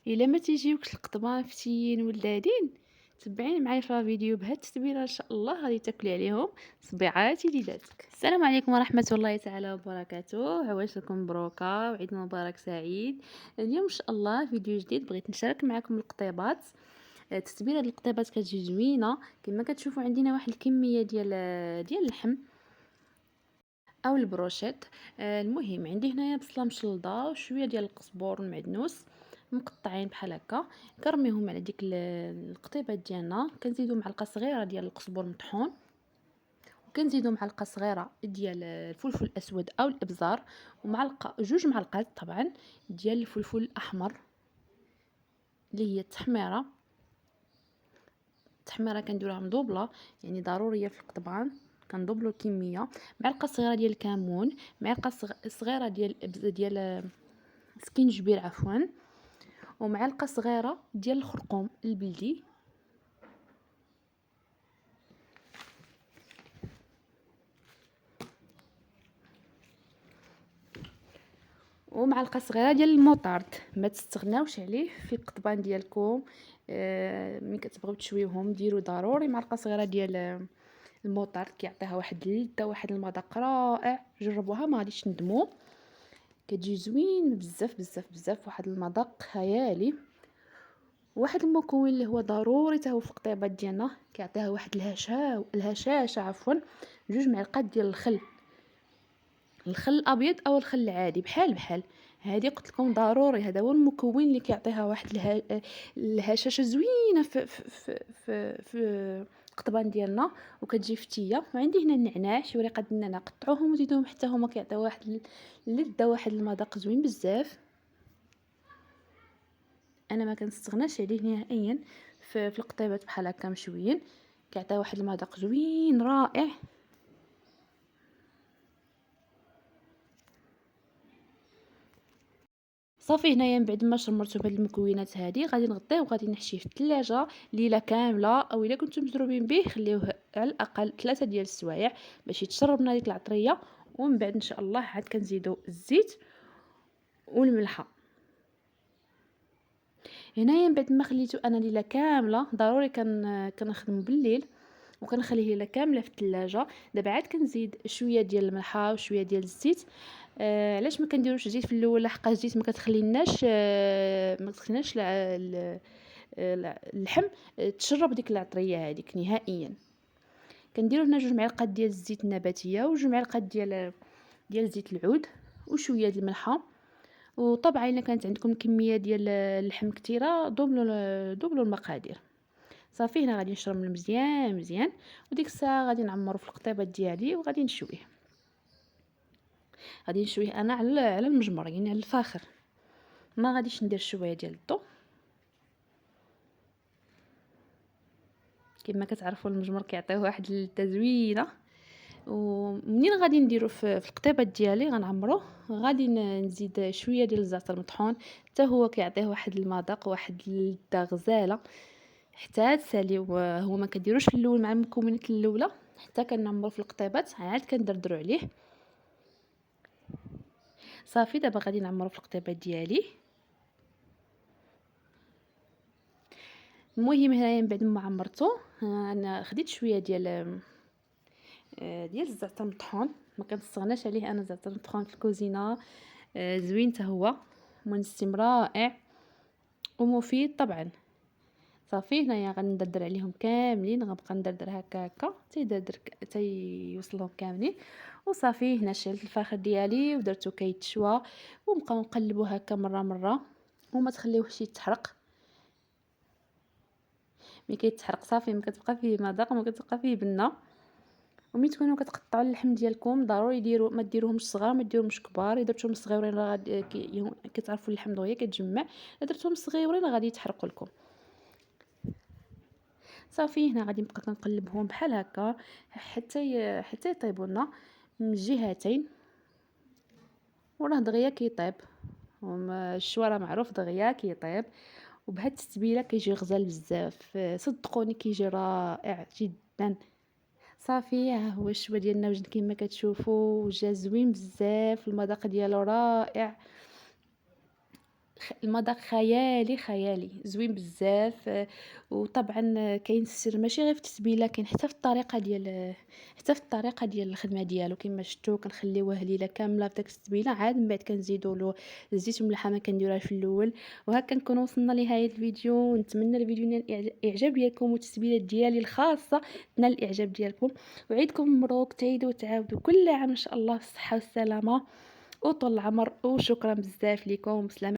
الا ما تيجيوكش القضبان فتيين ولذاذين، تبعيني معايا في فيديو بهاد التتبيله ان شاء الله غادي تاكلي عليهم صبيعاتي ليلاتك. السلام عليكم ورحمه الله تعالى وبركاته، عواشركم مبروكه وعيد مبارك سعيد. اليوم ان شاء الله فيديو جديد بغيت نشارك معكم القطيبات. التتبيله ديال القطيبات كتجي زوينه كما كتشوفوا. عندنا واحد الكميه ديال اللحم او البروشيت. المهم عندي هنايا بصله مشلضه وشويه ديال القزبور والمعدنوس مقطعين بحال هكا. كرميهم على ديك القطيبات ديالنا. كنزيدو معلقه صغيره ديال القزبور مطحون، وكنزيدو معلقه صغيره ديال الفلفل الاسود او الابزار، ومعلقه جوج معلقات طبعا ديال الفلفل الاحمر اللي هي التحميره كنديروها مدوبله، يعني ضروريه في القطبان. كندوبلو الكميه. معلقه صغيره ديال الكمون، معلقه صغيره ديال سكينجبير عفوا، ومعلقه صغيره ديال الخرقوم البلدي، ومعلقه صغيره ديال الموطارد. ما تستغناوش عليه في القطبان ديالكم. ملي كتبغيو تشويوهم ديروا ضروري معلقه صغيره ديال الموطارد، كيعطيها واحد اللذه واحد المذاق رائع. جربوها ما غاديش تندموا، كتجي زوين بزاف بزاف بزاف، واحد المذاق خيالي. واحد المكون اللي هو ضروري حتى هو في القطيبات ديالنا كيعطيها واحد الهشاشه عفوا، جوج معلقات ديال الخل الابيض او الخل العادي بحال بحال. هذه قلت لكم ضروري، هذا هو المكون اللي كيعطيها واحد الهشاشه زوينه في القطبان ديالنا، وكتجي فتيه. وعندي هنا النعناع، شي ورقه النعناع قطعوهم وزيدوهم حتى هما كيعطيو واحد اللذه واحد المذاق زوين بزاف. انا ما كنستغناش عليه نهائيا في القطيبات بحال هكا مشويين، كيعطي واحد المذاق زوين رائع. صافي هنايا من بعد ما شمرتو بهاد المكونات هادي غادي نغطيه وغادي نحشيه في الثلاجه ليله كامله، او الا كنتم مزروبين به خليوه على الاقل 3 ديال السوايع باش يتشرب لنا ديك العطريه. ومن بعد ان شاء الله عاد كنزيدو الزيت والملحه. هنايا من بعد ما خليته انا ليله كامله، ضروري كنخدمو بالليل وكنخليه ليله كامله في الثلاجه. دابا عاد كنزيد شويه ديال الملحه وشويه ديال الزيت. علاش ما كنديروش الزيت في الاول؟ لحق الزيت ما كتخليناش اللحم تشرب ديك العطريه هذيك نهائيا. كنديروا هنا 2 معالق ديال الزيت النباتيه و2 معالق ديال زيت العود وشويه ديال الملحه. وطبعا الا كانت عندكم كميه ديال اللحم كثيره دوبلوا المقادير. صافي هنا غادي نشرم مزيان مزيان، وديك الساعه غادي نعمرو في القطيبات ديالي وغادي نشويه. غادي نشويه انا على المجمر، يعني على الفاخر، ما غاديش ندير شويه ديال الضو. كما كتعرفوا المجمر كيعطيه واحد التزوينه. ومنين غادي نديرو في القطيبات ديالي غنعمروه، غادي نزيد شويه ديال الزعتر مطحون، حتى هو كيعطيه واحد المذاق واحد اللذه غزاله حتى تساليو. هو ما كديروش في الاول مع المكونات الاولى حتى كنعمرو في القطيبات، عاد كندردروا عليه. صافي دابا غادي نعمرو في القطيبات ديالي. المهم هنايا من بعد ما عمرته انا خديت شويه ديال الزعتر مطحون. ما كنستغناش عليه انا الزعتر مطحون في الكوزينه. زوين حتى هو، منسم رائع ومفيد طبعا. صافي هنايا غندردر عليهم كاملين، غنبقى ندردر هكا هكا تيوصلهم كاملين. وصافي هنا شلت الفاخر ديالي ودرتو كيتشوى، ونبقاو نقلبو هكا مره مره وما تخليوهش يتحرق. ملي كيتحرق صافي ما كتبقى فيه مذاق وما كتبقى فيه بنه. وملي تكونوا كتقطعوا اللحم ديالكم ضروري ما ديروهمش صغار ما ديروهمش كبار. اذا درتوهم صغيورين راه كتعرفوا اللحم دغيا كتجمع، اذا درتوهم صغيورين غادي يتحرقوا لكم. صافي هنا غادي نبقى كنقلبهم بحال هكا حتى يطيبوا لنا من الجهتين. وراه دغيا كيطيب، الشوا راه معروف دغيا كيطيب. وبهاد التتبيله كيجي غزال بزاف، صدقوني كيجي رائع جدا. صافي ها هو الشوا ديالنا وجد كما كتشوفوا، جا زوين بزاف، المذاق ديالو رائع. المذاق خيالي، خيالي، زوين بزاف. وطبعًا كاين السر ماشي غير في التتبيلة، كاين حتى في الطريقة ديال الخدمة ديالو. كيما شفتوا كنخليوه ليلة كاملة في داك التتبيلة، عاد من بعد كنزيدوا له الزيت والملحة ما كنديروهاش في الأول. وهكا نكونوا وصلنا لنهاية الفيديو، ونتمنى الفيديو ينال الإعجاب ديالكم، والتتبيلات ديالي الخاصة تنال الإعجاب ديالكم. وعيدكم مبروك، تعيدوا وتعاودوا كل عام إن شاء الله بالصحة والسلامة وطول العمر. وشكرًا بزاف ليكم، بسلامة.